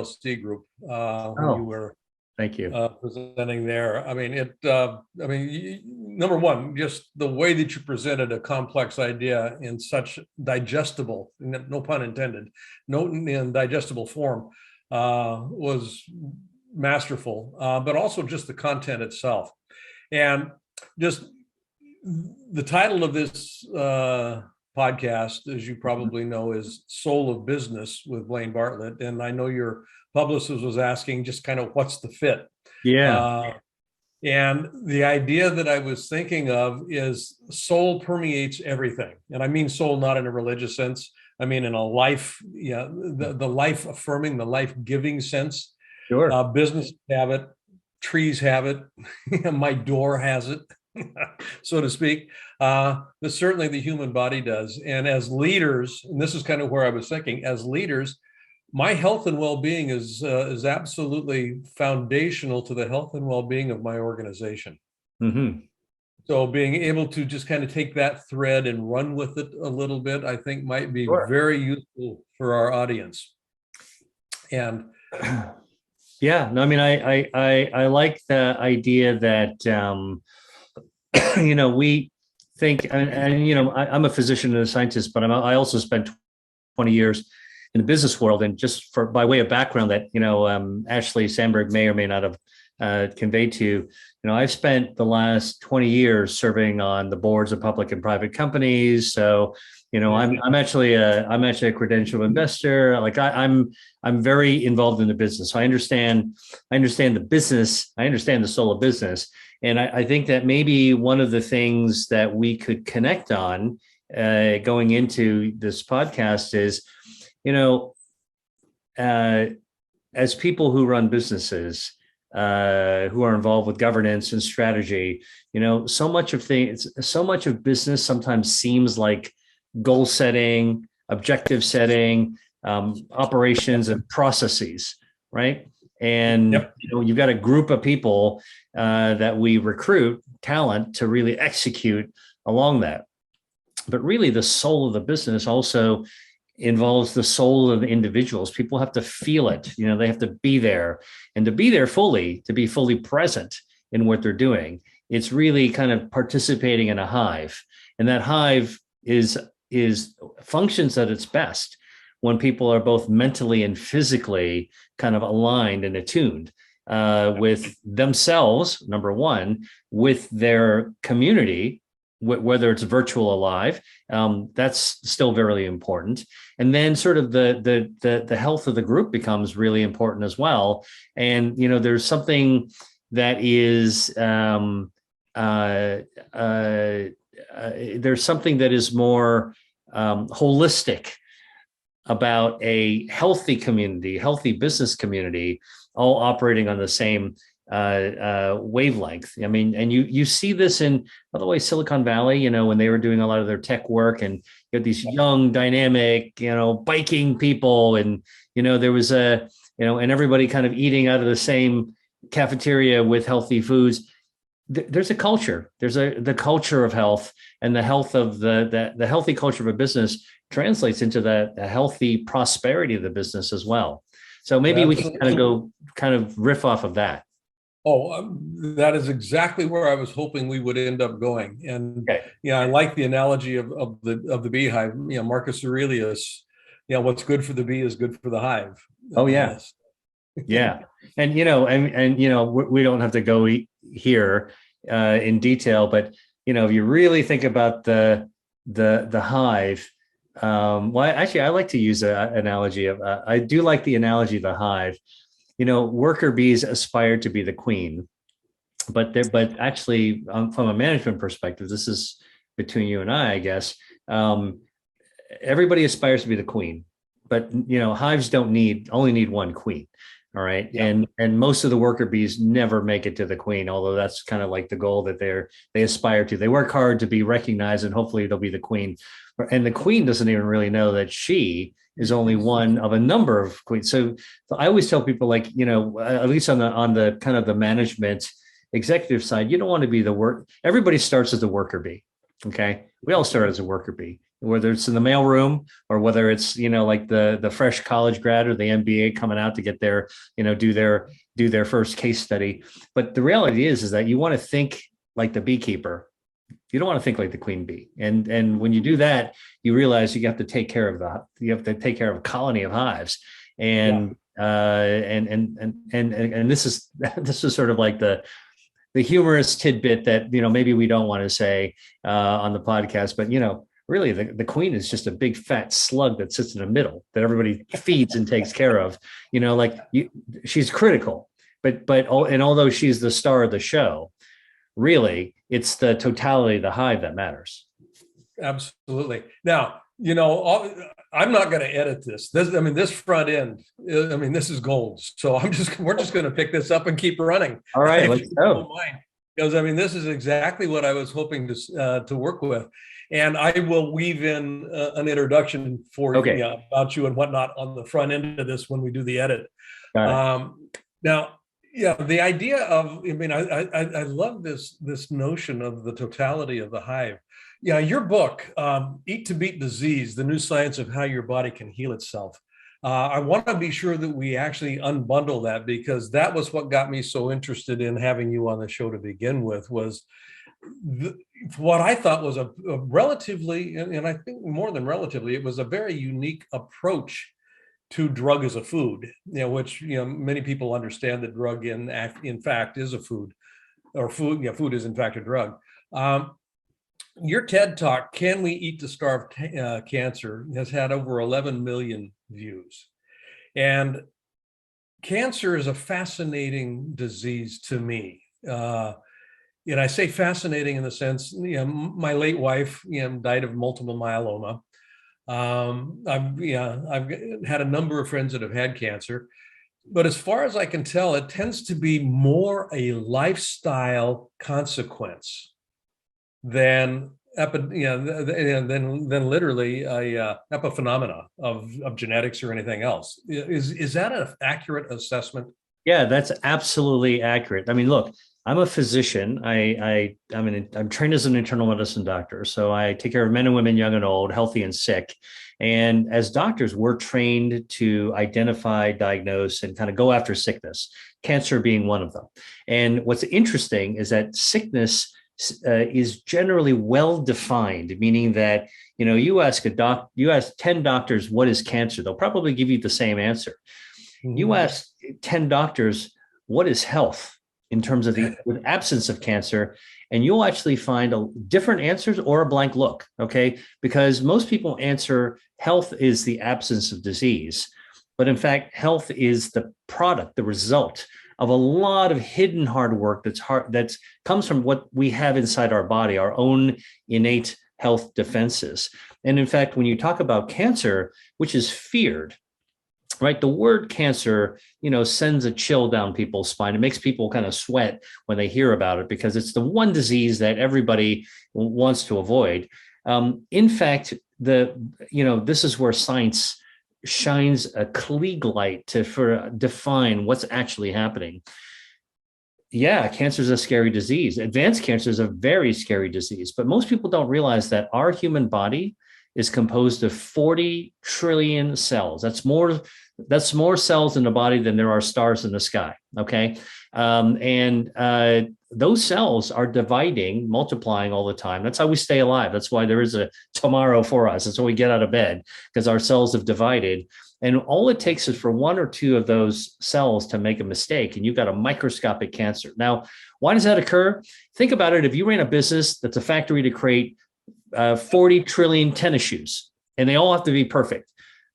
C group when you Oh, were thank you. presenting there. I mean, number one, just the way that you presented a complex idea in such digestible, no pun intended, no in digestible form was masterful, but also just the content itself. And just the title of this podcast, as you probably know, is Soul of Business with Blaine Bartlett. And I know your publicist was asking just kind of what's the fit. Yeah. And the idea that I was thinking of is soul permeates everything. And I mean soul not in a religious sense. I mean in a life, the life affirming, the life giving sense. Sure. Business have it, trees have it, my door has it. So to speak, but certainly the human body does. And as leaders, and this is kind of where I was thinking, as leaders, my health and well-being is absolutely foundational to the health and well-being of my organization. Mm-hmm. So being able to just kind of take that thread and run with it a little bit, I think might be Sure. very useful for our audience. And yeah, no, I mean, I like the idea that we think, and I'm a physician and a scientist, but I also spent 20 years in the business world, and just for by way of background that Ashley Sandberg may or may not have conveyed to you, I've spent the last 20 years serving on the boards of public and private companies. So I'm actually a credentialed investor. Like I'm very involved in the business. So I understand the business. I understand the soul of business. And I think that maybe one of the things that we could connect on going into this podcast is, as people who run businesses, who are involved with governance and strategy, so much of business sometimes seems like goal setting, objective setting, operations and processes, right? And yep. You've got a group of people that we recruit, talent, to really execute along that. But really, the soul of the business also involves the soul of the individuals. People have to feel it. They have to be there, and to be there fully, to be fully present in what they're doing. It's really kind of participating in a hive, and that hive is functions at its best when people are both mentally and physically kind of aligned and attuned with themselves, number one, with their community, whether it's virtual or live, that's still very important. And then sort of the health of the group becomes really important as well. And there's something that is there's something that is more holistic about a healthy community, healthy business community, all operating on the same wavelength. I mean, and you see this in, by the way, Silicon Valley, when they were doing a lot of their tech work, and you had these young, dynamic, biking people, and there was and everybody kind of eating out of the same cafeteria with healthy foods. There's a culture. There's the culture of health, and the health of the healthy culture of a business translates into the healthy prosperity of the business as well. So maybe we can kind of riff off of that. Oh, that is exactly where I was hoping we would end up going. And Okay. I like the analogy of the beehive. Marcus Aurelius, what's good for the bee is good for the hive. Oh yeah. Yeah. And we don't have to go here in detail, but if you really think about the hive, well, actually, I like to use an analogy of I do like the analogy of the hive. Worker bees aspire to be the queen, but actually, from a management perspective, this is between you and I guess. Everybody aspires to be the queen, but hives only need one queen. All right. Yeah. And most of the worker bees never make it to the queen, although that's kind of like the goal that they aspire to. They work hard to be recognized, and hopefully they'll be the queen. And the queen doesn't even really know that she is only one of a number of queens. So I always tell people, like, at least on the kind of the management executive side, you don't want to be everybody starts as a worker bee. Okay. We all start as a worker bee. whether it's in the mailroom or whether it's, like the fresh college grad or the MBA coming out to get their, do their first case study. But the reality is that you want to think like the beekeeper. You don't want to think like the queen bee. And when you do that, you realize you have to take care of a colony of hives. And and this is sort of like the humorous tidbit that, maybe we don't want to say on the podcast, but, really the queen is just a big fat slug that sits in the middle that everybody feeds and takes care of, she's critical, but although she's the star of the show, really it's the totality of the hive that matters. Absolutely. Now, I'm not going to edit this. This front end, this is gold. So we're just going to pick this up and keep running. All right, let's go. Because this is exactly what I was hoping to work with. And I will weave in an introduction for you about you and whatnot on the front end of this when we do the edit. Now, the idea of, I love this notion of the totality of the hive. Your book, Eat to Beat Disease, The New Science of How Your Body Can Heal Itself. I want to be sure that we actually unbundle that, because that was what got me so interested in having you on the show to begin with, was what I thought was a relatively, and I think more than relatively, it was a very unique approach to drug as a food, which, many people understand that drug in fact is a food, or food is in fact a drug. Your TED Talk, Can We Eat to Starve Cancer, has had over 11 million views. And cancer is a fascinating disease to me. And I say fascinating in the sense, my late wife, died of multiple myeloma. I've had a number of friends that have had cancer, but as far as I can tell, it tends to be more a lifestyle consequence than literally a epiphenomena of genetics or anything else. Is that an accurate assessment? Yeah, that's absolutely accurate. Look, I'm a physician. I'm trained as an internal medicine doctor. So I take care of men and women, young and old, healthy and sick. And as doctors, we're trained to identify, diagnose, and kind of go after sickness, cancer being one of them. And what's interesting is that sickness is generally well defined, meaning that, you ask 10 doctors, what is cancer? They'll probably give you the same answer. Mm-hmm. You ask 10 doctors, what is health, in terms of the absence of cancer, and you'll actually find different answers or a blank look, okay? Because most people answer health is the absence of disease, but in fact, health is the product, the result of a lot of hidden hard work that comes from what we have inside our body, our own innate health defenses. And in fact, when you talk about cancer, which is feared, right? The word cancer, sends a chill down people's spine. It makes people kind of sweat when they hear about it, because it's the one disease that everybody wants to avoid. In fact, this is where science shines a Klieg light to define what's actually happening. Yeah, cancer is a scary disease. Advanced cancer is a very scary disease, but most people don't realize that our human body is composed of 40 trillion cells. That's more cells in the body than there are stars in the sky. Okay. Those cells are dividing, multiplying all the time. That's how we stay alive. That's why there is a tomorrow for us. That's why we get out of bed, because our cells have divided. And all it takes is for one or two of those cells to make a mistake, and you've got a microscopic cancer. Now, why does that occur? Think about it. If you ran a business that's a factory to create 40 trillion tennis shoes, and they all have to be perfect.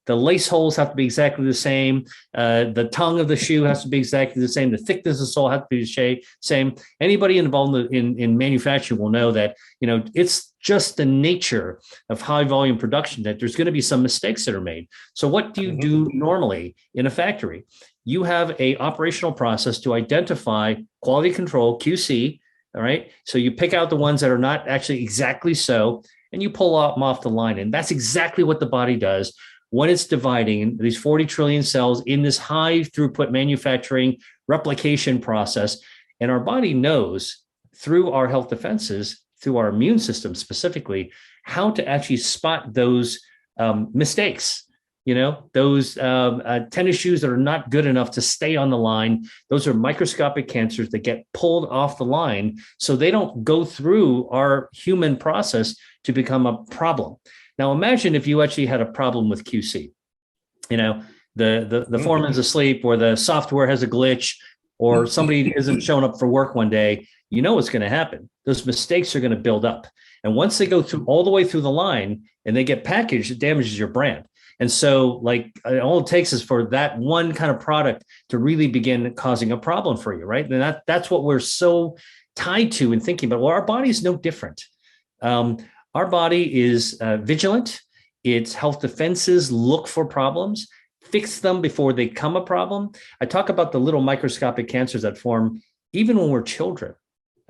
The lace holes have to be exactly the same. The tongue of the shoe has to be exactly the same. The thickness of the sole has to be the same. Anybody involved in manufacturing will know that, it's just the nature of high volume production that there's going to be some mistakes that are made. So what do you do normally in a factory? You have a operational process to identify quality control, QC. All right. So you pick out the ones that are not actually exactly so, and you pull them off the line. And that's exactly what the body does when it's dividing these 40 trillion cells in this high throughput manufacturing replication process. And our body knows through our health defenses through our immune system specifically, how to actually spot those mistakes. Those tennis shoes that are not good enough to stay on the line. Those are microscopic cancers that get pulled off the line so they don't go through our human process to become a problem. Now, imagine if you actually had a problem with QC. The foreman's asleep, or the software has a glitch, or somebody isn't showing up for work one day. You know what's going to happen. Those mistakes are going to build up. And once they go through all the way through the line and they get packaged, it damages your brand. And so all it takes is for that one kind of product to really begin causing a problem for you, right? And that's what we're so tied to and thinking about. Well, our body is no different. Our body is vigilant. Its health defenses look for problems, fix them before they become a problem. I talk about the little microscopic cancers that form even when we're children.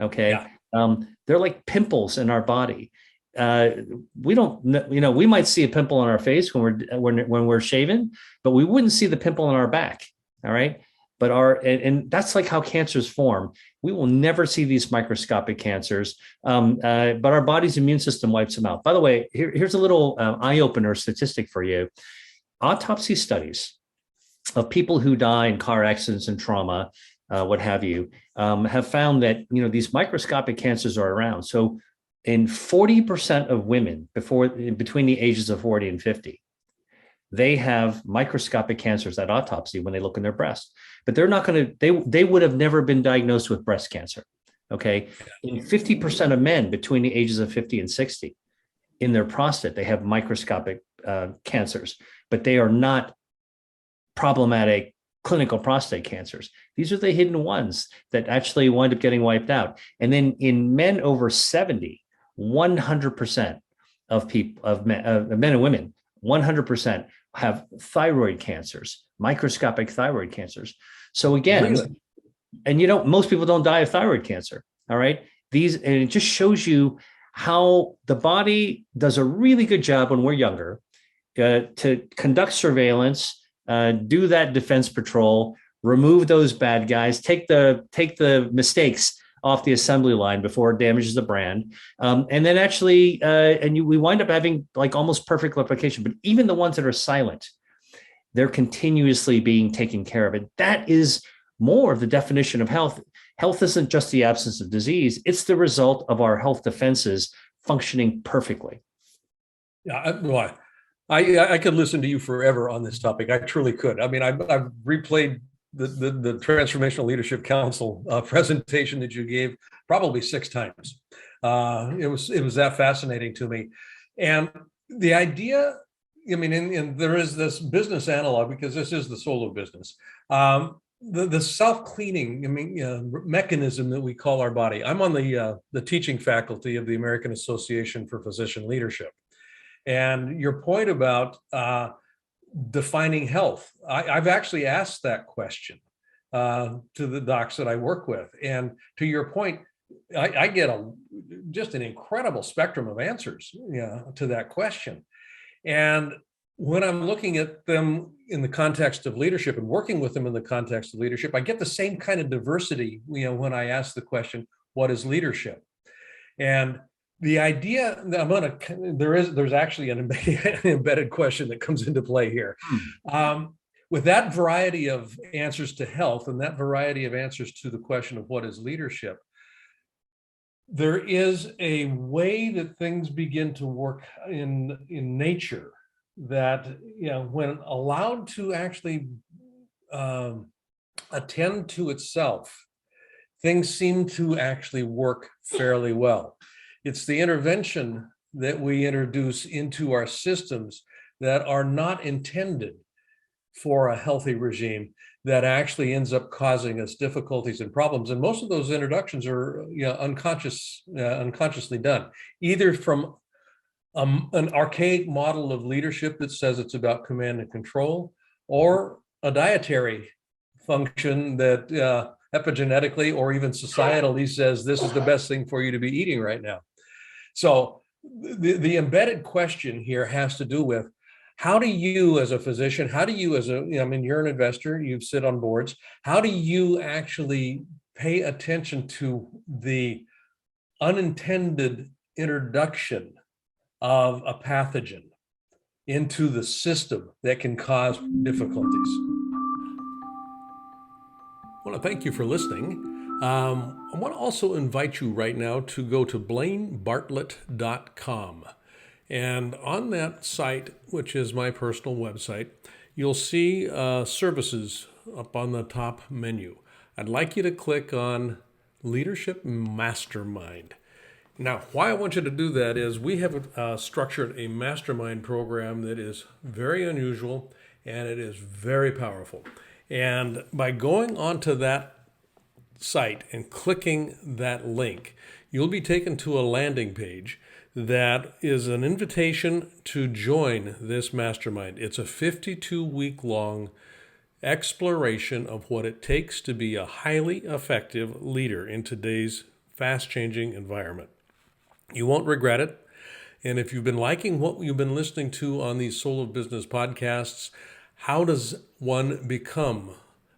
Okay. Yeah. They're like pimples in our body. We don't, we might see a pimple on our face when we're shaven, but we wouldn't see the pimple on our back. All right. But and that's like how cancers form. We will never see these microscopic cancers, but our body's immune system wipes them out. By the way, here's a little eye-opener statistic for you. Autopsy studies of people who die in car accidents and trauma, what have you, have found that, these microscopic cancers are around. So in 40% of women between the ages of 40 and 50, they have microscopic cancers at autopsy when they look in their breast, but they're not going to, they would have never been diagnosed with breast cancer. Okay. In 50% of men between the ages of 50 and 60, in their prostate, they have microscopic cancers, but they are not problematic clinical prostate cancers. These are the hidden ones that actually wind up getting wiped out. And then in men over 70, 100% of men and women, 100% have thyroid cancers, microscopic thyroid cancers. So again, really? And most people don't die of thyroid cancer. All right. And it just shows you how the body does a really good job when we're younger to conduct surveillance, do that defense patrol, remove those bad guys, take the mistakes off the assembly line before it damages the brand. And then actually, we wind up having like almost perfect replication, but even the ones that are silent, they're continuously being taken care of. And that is more of the definition of health. Health isn't just the absence of disease. It's the result of our health defenses functioning perfectly. Yeah, I could listen to you forever on this topic. I truly could. I mean, I've replayed the Transformational Leadership Council presentation that you gave probably 6 times. It was that fascinating to me. And the idea, I mean, and there is this business analog, because this is the soul of business. The self-cleaning, mechanism that we call our body. I'm on the teaching faculty of the American Association for Physician Leadership. And your point about defining health, I've actually asked that question to the docs that I work with. And to your point, I get just an incredible spectrum of answers to that question. And when I'm looking at them in the context of leadership and working with them in the context of leadership, I get the same kind of diversity, when I ask the question, what is leadership? And the idea that there's actually an embedded question that comes into play here. With that variety of answers to health and that variety of answers to the question of what is leadership, there is a way that things begin to work in nature that, when allowed to actually attend to itself, things seem to actually work fairly well. It's the intervention that we introduce into our systems that are not intended for a healthy regime that actually ends up causing us difficulties and problems. And most of those introductions are unconsciously done, either from an archaic model of leadership that says it's about command and control, or a dietary function that epigenetically or even societally says this is the best thing for you to be eating right now. So the embedded question here has to do with, how do you as a physician, how do you as you're an investor, you sit on boards, how do you actually pay attention to the unintended introduction of a pathogen into the system that can cause difficulties. I want to thank you for listening. I want to also invite you right now to go to blainebartlett.com. And on that site, which is my personal website, you'll see services up on the top menu. I'd like you to click on Leadership Mastermind. Now, why I want you to do that is we have structured a mastermind program that is very unusual and it is very powerful. And by going onto that site and clicking that link, you'll be taken to a landing page that is an invitation to join this mastermind. It's a 52-week-long exploration of what it takes to be a highly effective leader in today's fast-changing environment. You won't regret it. And if you've been liking what you've been listening to on these Soul of Business podcasts, how does one become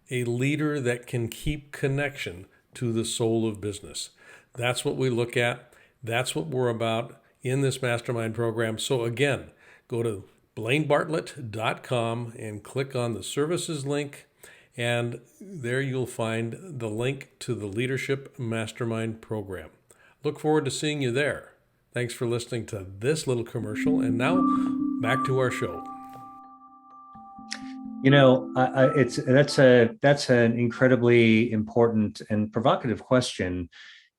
a leader that can keep connection to the soul of business? That's what we look at. That's what we're about in this mastermind program. So again, go to blainebartlett.com and click on the services link. And there you'll find the link to the Leadership Mastermind program. Look forward to seeing you there. Thanks for listening to this little commercial. And now back to our show. You know, that's an incredibly important and provocative question.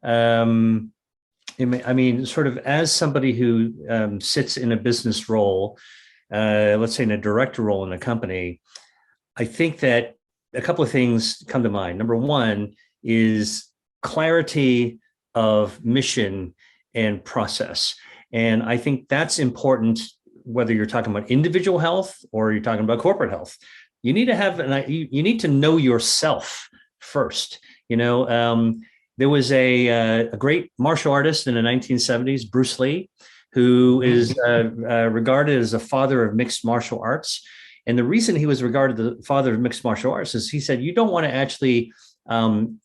I mean, sort of as somebody who sits in a business role, let's say in a director role in a company, I think that a couple of things come to mind. Number one is clarity of mission and process. And I think that's important, whether you're talking about individual health or you're talking about corporate health. You need to have, you need to know yourself first. You know, there was a great martial artist in the 1970s, Bruce Lee, who is regarded as a father of mixed martial arts. And the reason he was regarded the father of mixed martial arts is he said, you don't want to actually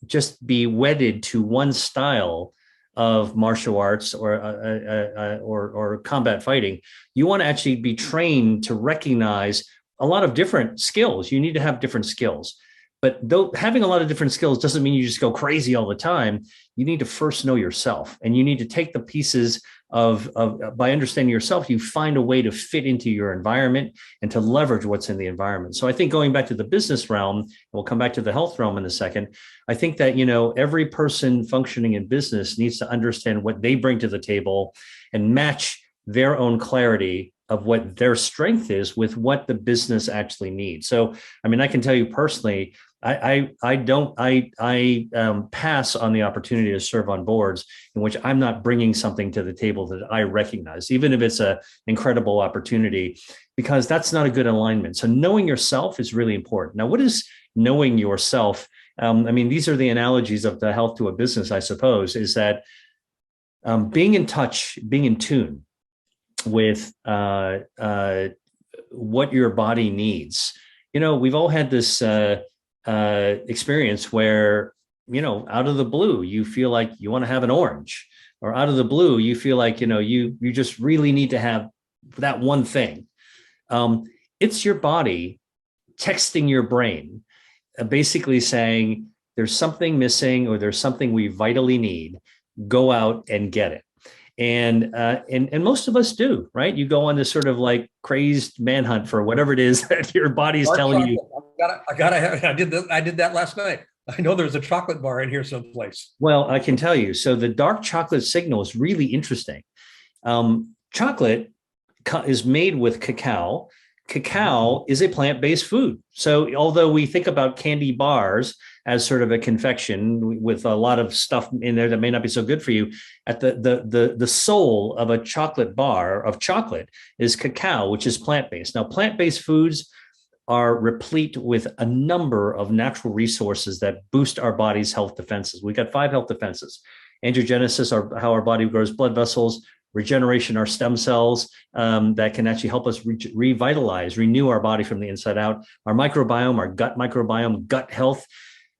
just be wedded to one style of martial arts or combat fighting. You want to actually be trained to recognize a lot of different skills. You need to have different skills. But though having a lot of different skills doesn't mean you just go crazy all the time. You need to first know yourself, and you need to take the pieces of by understanding yourself, you find a way to fit into your environment and to leverage what's in the environment. So I think going back to the business realm, and we'll come back to the health realm in a second. I think that, you know, every person functioning in business needs to understand what they bring to the table and match their own clarity of what their strength is with what the business actually needs. So, I mean, I can tell you personally, I pass on the opportunity to serve on boards in which I'm not bringing something to the table that I recognize, even if it's an incredible opportunity, because that's not a good alignment. So knowing yourself is really important. Now, what is knowing yourself? I mean, these are the analogies of the health to a business, I suppose, is that being in touch, being in tune with what your body needs. You know, we've all had this experience where, you know, out of the blue, you feel like you want to have an orange, or out of the blue, you feel like, you know, you just really need to have that one thing. It's your body texting your brain, basically saying there's something missing or there's something we vitally need. Go out and get it. And most of us do, right? You go on this sort of like crazed manhunt for whatever it is that your body's telling you. I did that last night. I know there's a chocolate bar in here someplace. Well, I can tell you. So the dark chocolate signal is really interesting. Chocolate is made with cacao. Cacao is a plant-based food. So although we think about candy bars as sort of a confection with a lot of stuff in there that may not be so good for you, at the soul of a chocolate bar of chocolate is cacao, which is plant-based. Now, plant-based foods are replete with a number of natural resources that boost our body's health defenses. We got 5 health defenses. Angiogenesis, how our body grows blood vessels. Regeneration, our stem cells that can actually help us revitalize, renew our body from the inside out. Our microbiome, our gut microbiome, gut health.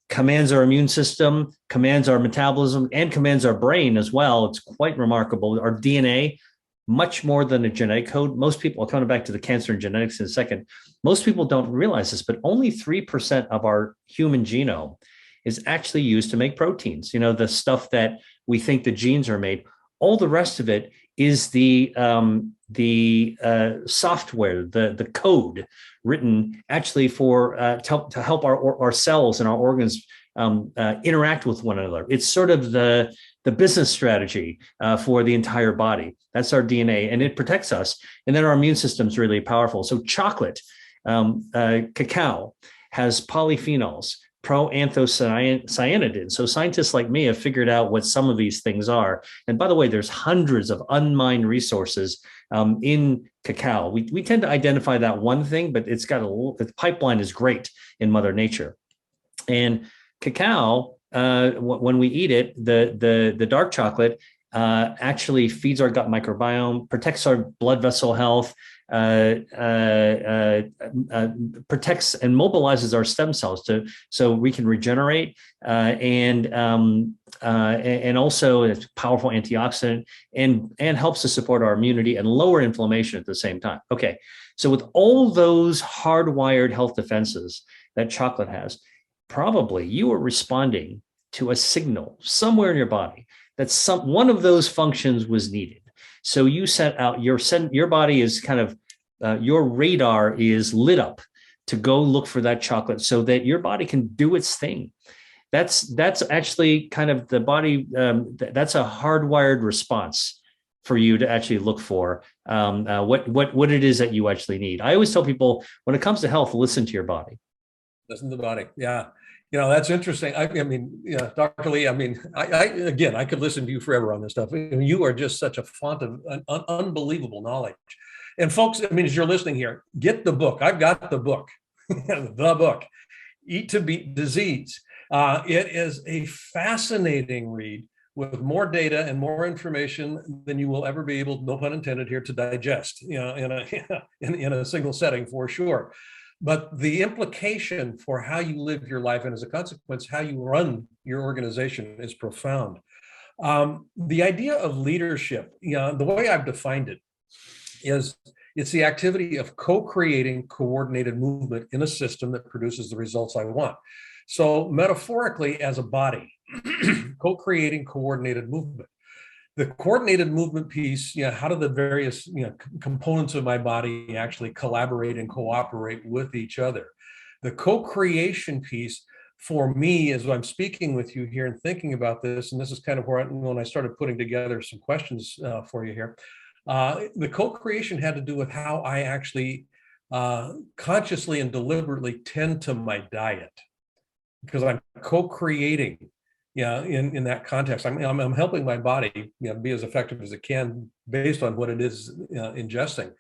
commands our immune system, commands our metabolism, and commands our brain as well. It's quite remarkable. Our DNA, much more than a genetic code. Most people, coming back to the cancer and genetics in a second, most people don't realize this, but only 3% of our human genome is actually used to make proteins. You know, the stuff that we think the genes are made. All the rest of it is the software, the code written actually for to help our cells and our organs interact with one another. It's sort of the business strategy for the entire body. That's our DNA, and it protects us. And then our immune system is really powerful. So chocolate, cacao has polyphenols, proanthocyanidins. So scientists like me have figured out what some of these things are. And by the way, there's hundreds of unmined resources in cacao. We tend to identify that one thing, but it's got the pipeline is great in Mother Nature. And cacao, when we eat it, the dark chocolate actually feeds our gut microbiome, protects our blood vessel health, protects and mobilizes our stem cells so we can regenerate, and also it's a powerful antioxidant and helps to support our immunity and lower inflammation at the same time. Okay, so with all those hardwired health defenses that chocolate has, probably you are responding to a signal somewhere in your body that one of those functions was needed. So you set out your body is kind of your radar is lit up to go look for that chocolate so that your body can do its thing. That's actually kind of the body. That's a hardwired response for you to actually look for what it is that you actually need. I always tell people when it comes to health, listen to your body. Listen to the body. Yeah. You know, that's interesting. I mean, yeah, Dr. Lee, I mean, I could listen to you forever on this stuff. I mean, you are just such a font of unbelievable knowledge. And folks, I mean, as you're listening here, get the book. I've got the book, the book, Eat to Beat Disease. It is a fascinating read with more data and more information than you will ever be able, no pun intended here, to digest, you know, in a single setting for sure. But the implication for how you live your life and as a consequence, how you run your organization is profound. The idea of leadership, you know, the way I've defined it is it's the activity of co-creating coordinated movement in a system that produces the results I want. So metaphorically, as a body, co-creating coordinated movement. The coordinated movement piece, you know, how do the various, you know, components of my body actually collaborate and cooperate with each other? The co-creation piece for me, as I'm speaking with you here and thinking about this, and this is kind of where when I started putting together some questions for you here, the co-creation had to do with how I actually consciously and deliberately tend to my diet, because I'm co-creating. Yeah, in that context, I'm helping my body, you know, be as effective as it can based on what it is ingesting,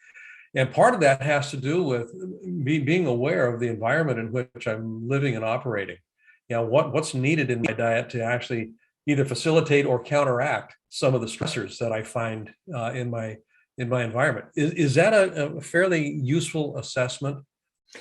and part of that has to do with me being aware of the environment in which I'm living and operating. You know, what's needed in my diet to actually either facilitate or counteract some of the stressors that I find in my environment. Is that a fairly useful assessment?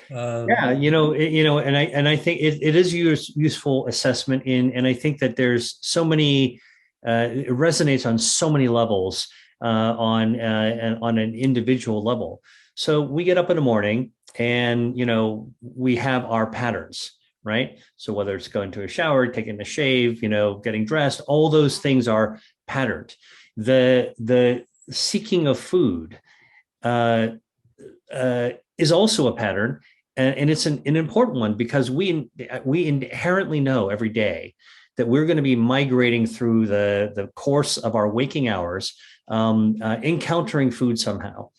Yeah, and I think it is useful assessment and I think that there's so many, it resonates on so many levels on an individual level. So we get up in the morning and, you know, we have our patterns, right? So whether it's going to a shower, taking a shave, you know, getting dressed, all those things are patterned. The seeking of food is also a pattern, and it's an important one because we inherently know every day that we're going to be migrating through the course of our waking hours, encountering food somehow.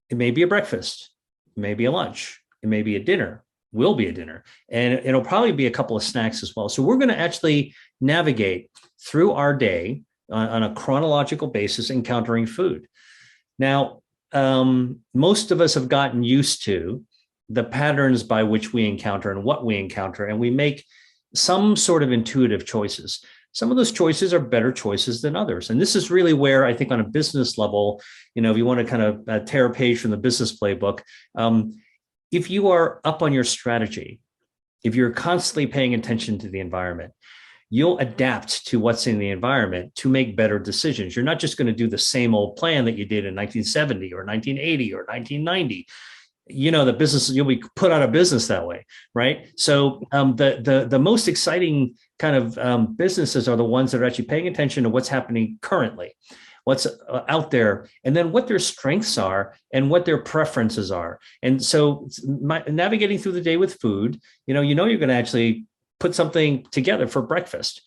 It may be a breakfast, it may be a lunch, it may be a dinner, will be a dinner, and it'll probably be a couple of snacks as well. So we're going to actually navigate through our day on a chronological basis, encountering food. Now, most of us have gotten used to the patterns by which we encounter and what we encounter, and we make some sort of intuitive choices. Some of those choices are better choices than others. And this is really where I think on a business level, you know, if you want to kind of tear a page from the business playbook, if you are up on your strategy if you're constantly paying attention to the environment, you'll adapt to what's in the environment to make better decisions. You're not just going to do the same old plan that you did in 1970 or 1980 or 1990. The business, you'll be put out of business that way, right? So the most exciting kind of businesses are the ones that are actually paying attention to what's happening currently, what's out there, and then what their strengths are and what their preferences are. And so navigating through the day with food, you're going to actually put something together for breakfast.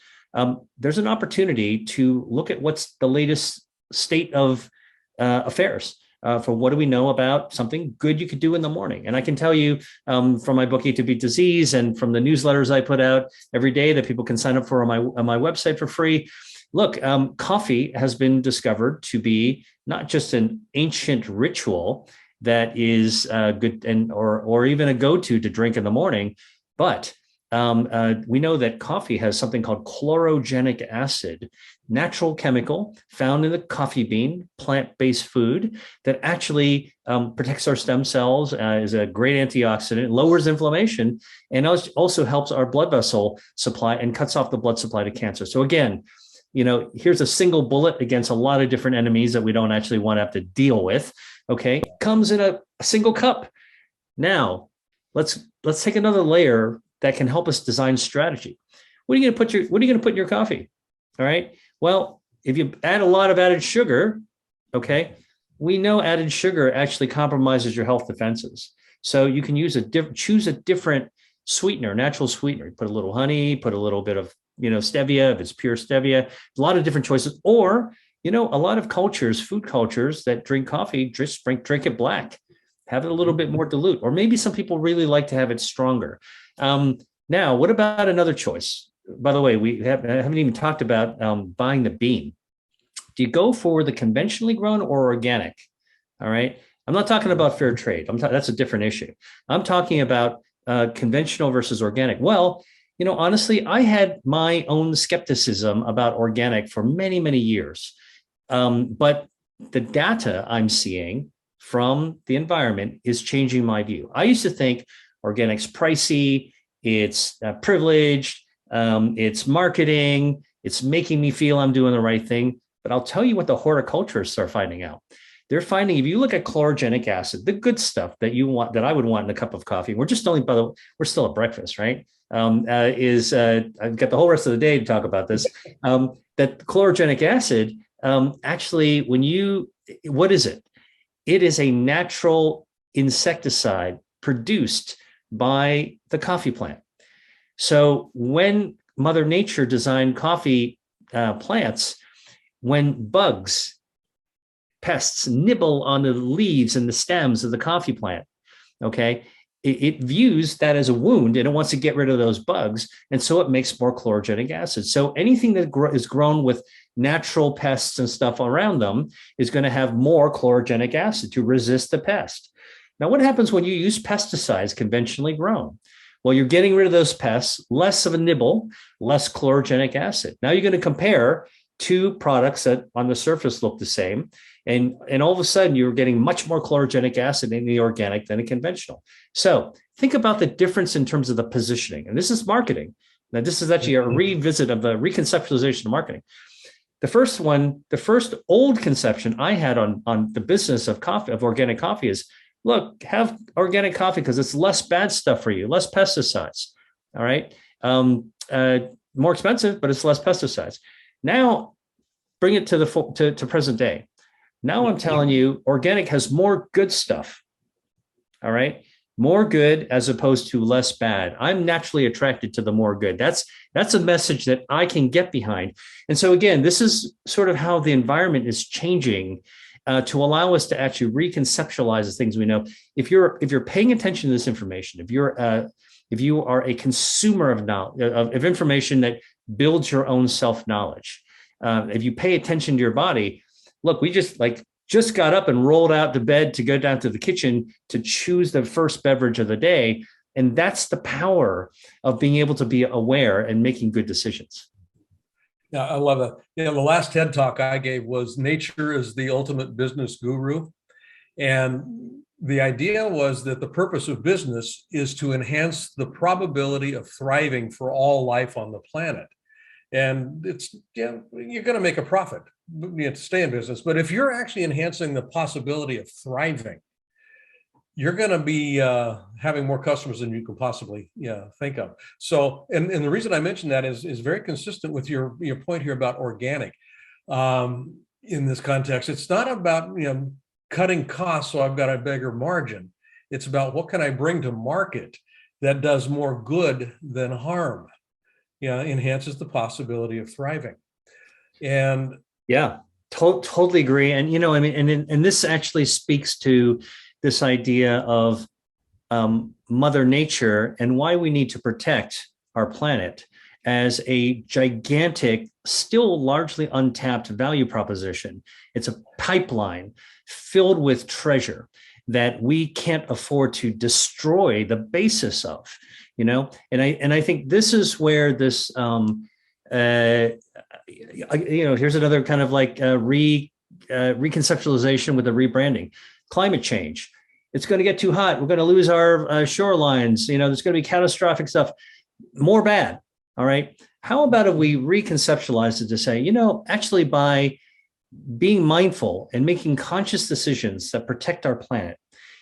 There's an opportunity to look at what's the latest state of affairs. For what do we know about something good you could do in the morning? And I can tell you from my book, Eat to Beat Disease, and from the newsletters I put out every day that people can sign up for on my website for free. Look, coffee has been discovered to be not just an ancient ritual that is good or even a go-to to drink in the morning, but we know that coffee has something called chlorogenic acid, natural chemical found in the coffee bean, plant-based food that actually protects our stem cells, is a great antioxidant, lowers inflammation, and also helps our blood vessel supply and cuts off the blood supply to cancer. So again, here's a single bullet against a lot of different enemies that we don't actually want to have to deal with. Okay, comes in a single cup. Now, let's take another layer that can help us design strategy. What are you going to put in your coffee? All right. Well, if you add a lot of added sugar, okay, we know added sugar actually compromises your health defenses. So you can choose a different sweetener, natural sweetener. Put a little honey, put a little bit of stevia, if it's pure stevia, a lot of different choices. Or a lot of food cultures that drink coffee, just drink it black, have it a little bit more dilute, or maybe some people really like to have it stronger. Now, what about another choice? By the way, I haven't even talked about buying the bean. Do you go for the conventionally grown or organic? All right. I'm not talking about fair trade. That's a different issue. I'm talking about conventional versus organic. Well, honestly, I had my own skepticism about organic for many, many years. But the data I'm seeing from the environment is changing my view. I used to think organic's pricey, it's privileged, it's marketing, it's making me feel I'm doing the right thing. But I'll tell you what the horticulturists are finding out. They're finding, if you look at chlorogenic acid, the good stuff that you want, that I would want in a cup of coffee, we're still at breakfast, right? I've got the whole rest of the day to talk about this. That chlorogenic acid, actually, what is it? It is a natural insecticide produced by the coffee plant. So when Mother Nature designed coffee plants, when bugs, pests nibble on the leaves and the stems of the coffee plant, okay, it views that as a wound and it wants to get rid of those bugs. And so it makes more chlorogenic acid. So anything that is grown with natural pests and stuff around them is going to have more chlorogenic acid to resist the pest. Now, what happens when you use pesticides conventionally grown? Well, you're getting rid of those pests, less of a nibble, less chlorogenic acid. Now you're going to compare two products that on the surface look the same. And all of a sudden, you're getting much more chlorogenic acid in the organic than a conventional. So think about the difference in terms of the positioning. And this is marketing. Now, this is actually a revisit of the reconceptualization of marketing. The first old conception I had on the business of coffee, of organic coffee, is, look, have organic coffee because it's less bad stuff for you, less pesticides. All right. More expensive, but it's less pesticides. Now, bring it to present day. Now I'm telling you, organic has more good stuff. All right. More good as opposed to less bad. I'm naturally attracted to the more good. That's a message that I can get behind. And so again, this is sort of how the environment is changing to allow us to actually reconceptualize the things we know. If you're paying attention to this information, if you are a consumer of knowledge, of information that builds your own self-knowledge, if you pay attention to your body, look, we just got up and rolled out to bed to go down to the kitchen to choose the first beverage of the day. And that's the power of being able to be aware and making good decisions. Yeah, I love it. The last TED talk I gave was Nature is the Ultimate Business Guru. And the idea was that the purpose of business is to enhance the probability of thriving for all life on the planet. And it's, yeah, you're going to make a profit, you have to stay in business. But if you're actually enhancing the possibility of thriving, you're going to be having more customers than you can possibly think of. So, and the reason I mentioned that is very consistent with your point here about organic. In this context, it's not about cutting costs so I've got a bigger margin. It's about what can I bring to market that does more good than harm. Enhances the possibility of thriving. And yeah, totally agree. And I mean, and this actually speaks to this idea of Mother Nature and why we need to protect our planet as a gigantic, still largely untapped value proposition. It's a pipeline filled with treasure that we can't afford to destroy the basis of, and I think this is where this, here's another kind of like reconceptualization with the rebranding. Climate change. It's going to get too hot. We're going to lose our shorelines. There's going to be catastrophic stuff. More bad. All right. How about if we reconceptualize it to say, actually by being mindful and making conscious decisions that protect our planet,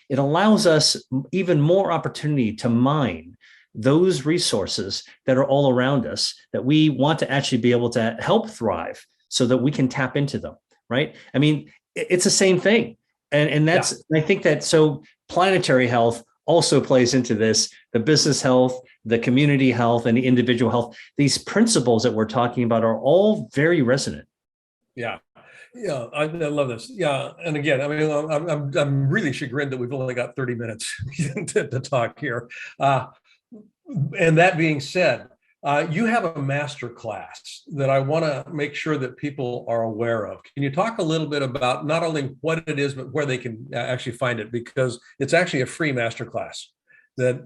it allows us even more opportunity to mine those resources that are all around us that we want to actually be able to help thrive so that we can tap into them. Right. I mean, it's the same thing. And that's, I think that so planetary health also plays into this, the business health, the community health, and the individual health. These principles that we're talking about are all very resonant. Yeah. Yeah, I love this. Yeah, and again, I mean, I'm really chagrined that we've only got 30 minutes to talk here. And that being said, you have a master class that I want to make sure that people are aware of. Can you talk a little bit about not only what it is, but where they can actually find it? Because it's actually a free master class that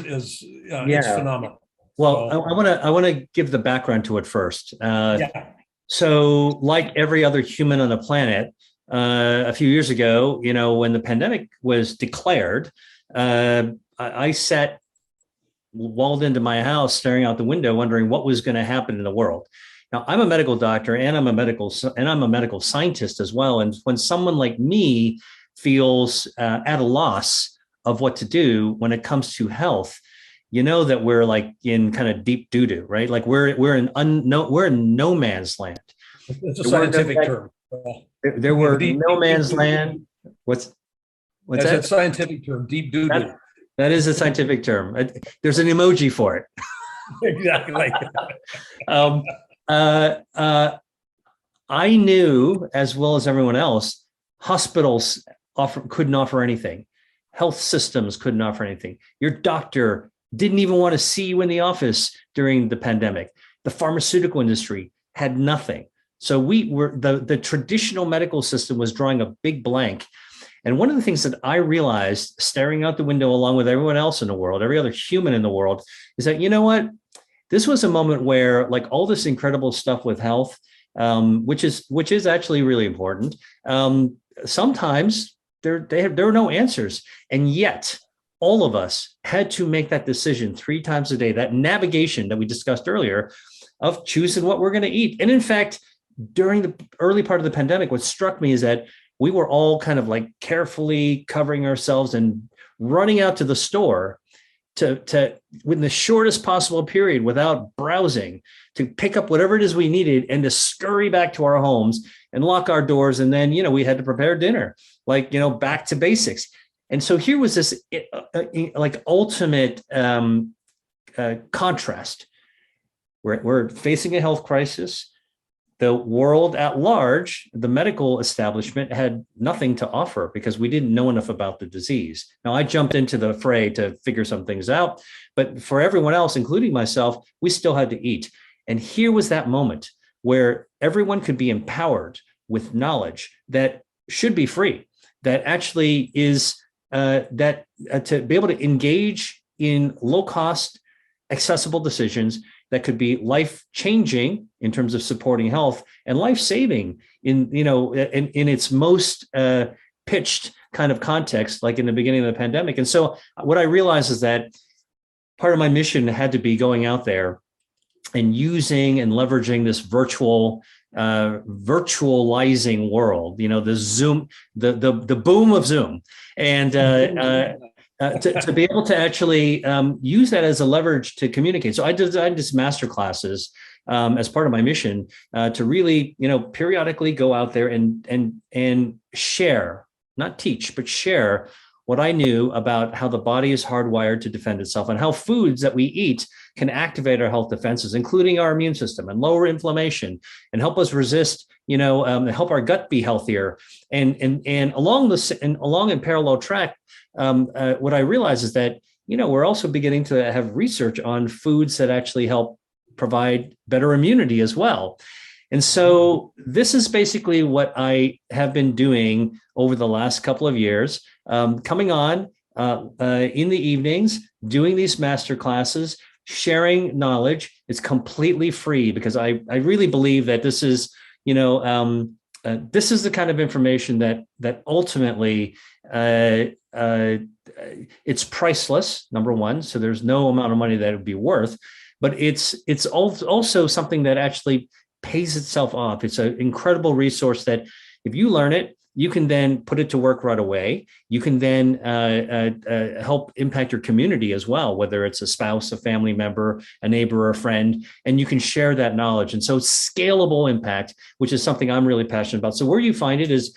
is it's phenomenal. Well, so, I want to give the background to it first. So, like every other human on the planet, a few years ago, when the pandemic was declared, I sat walled into my house, staring out the window, wondering what was going to happen in the world. Now, I'm a medical doctor and I'm a medical scientist as well. And when someone like me feels at a loss of what to do when it comes to health, that we're like in kind of deep doo-doo, right? Like we're in no man's land. It's a scientific term. There were no man's land. What's that? It's a scientific term, deep doo-doo. That is a scientific term. There's an emoji for it. Exactly. I knew, as well as everyone else, hospitals couldn't offer anything. Health systems couldn't offer anything. Your doctor didn't even want to see you in the office during the pandemic. The pharmaceutical industry had nothing. So the traditional medical system was drawing a big blank. And one of the things that I realized staring out the window along with everyone else in the world, every other human in the world, is that, this was a moment where like all this incredible stuff with health, which is actually really important. Sometimes there were no answers. And yet all of us had to make that decision 3 times a day, that navigation that we discussed earlier of choosing what we're going to eat. And in fact, during the early part of the pandemic, what struck me is that we were all kind of like carefully covering ourselves and running out to the store to within the shortest possible period without browsing to pick up whatever it is we needed and to scurry back to our homes and lock our doors. And then, we had to prepare dinner, like, back to basics. And so here was this like ultimate contrast. We're facing a health crisis. The world at large, the medical establishment had nothing to offer because we didn't know enough about the disease. Now, I jumped into the fray to figure some things out, but for everyone else, including myself, we still had to eat. And here was that moment where everyone could be empowered with knowledge that should be free, that actually is to be able to engage in low cost, accessible decisions that could be life-changing in terms of supporting health and life-saving in its most pitched kind of context, like in the beginning of the pandemic. And so what I realized is that part of my mission had to be going out there and using and leveraging this virtualizing world, the Zoom, the boom of Zoom, and to be able to actually use that as a leverage to communicate. So I designed this master classes as part of my mission to really, periodically go out there and share, not teach, but share what I knew about how the body is hardwired to defend itself and how foods that we eat can activate our health defenses, including our immune system, and lower inflammation and help us resist, help our gut be healthier. And along in parallel track, what I realize is that, we're also beginning to have research on foods that actually help provide better immunity as well. And so this is basically what I have been doing over the last couple of years, coming on in the evenings, doing these master classes, sharing knowledge. It's completely free because I really believe that this is, this is the kind of information that ultimately it's priceless, number one. So there's no amount of money that it would be worth, but it's also something that actually pays itself off. It's an incredible resource that if you learn it, you can then put it to work right away. You can then help impact your community as well, whether it's a spouse, a family member, a neighbor, or a friend, and you can share that knowledge. And so scalable impact, which is something I'm really passionate about. So where you find it is,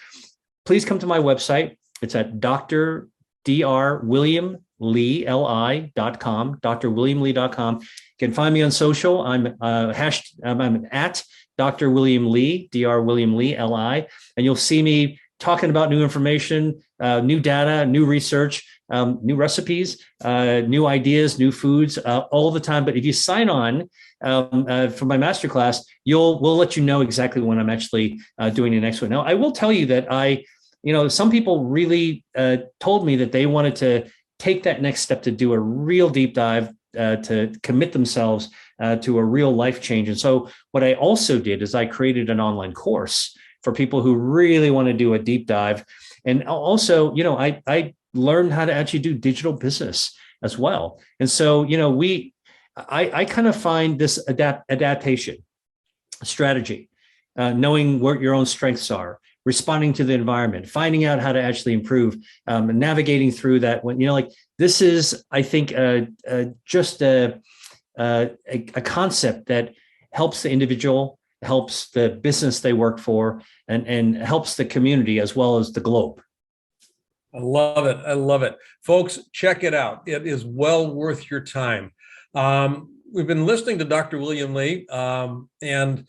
please come to my website. It's at drwilliamlee.com, drwilliamlee.com. You can find me on social. I'm at Dr. William Lee, Dr. William Lee, LI, and you'll see me talking about new information, new data, new research, new recipes, new ideas, new foods, all the time. But if you sign on for my masterclass, we'll let you know exactly when I'm actually doing the next one. Now, I will tell you that some people really told me that they wanted to take that next step to do a real deep dive, to commit themselves to a real life change. And so what I also did is I created an online course for people who really want to do a deep dive. And also, I learned how to actually do digital business as well. And so, I kind of find this adaptation strategy, knowing what your own strengths are, responding to the environment, finding out how to actually improve, navigating through that. When this is, I think, just a concept that helps the individual, helps the business they work for, and helps the community as well as the globe. I love it. I love it. Folks, check it out. It is well worth your time. We've been listening to Dr. William Lee, and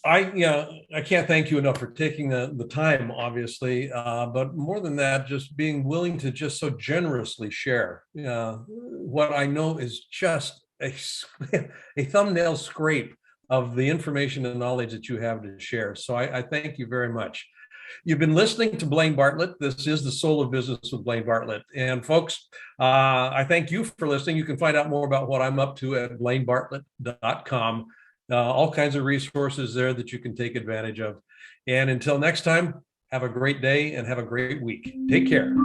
I can't thank you enough for taking the time, obviously, but more than that, just being willing to just so generously share what I know is just a thumbnail scrape of the information and knowledge that you have to share. So I thank you very much. You've been listening to Blaine Bartlett. This is The Soul of Business with Blaine Bartlett. And folks, I thank you for listening. You can find out more about what I'm up to at blainebartlett.com. All kinds of resources there that you can take advantage of. And until next time, have a great day and have a great week. Take care.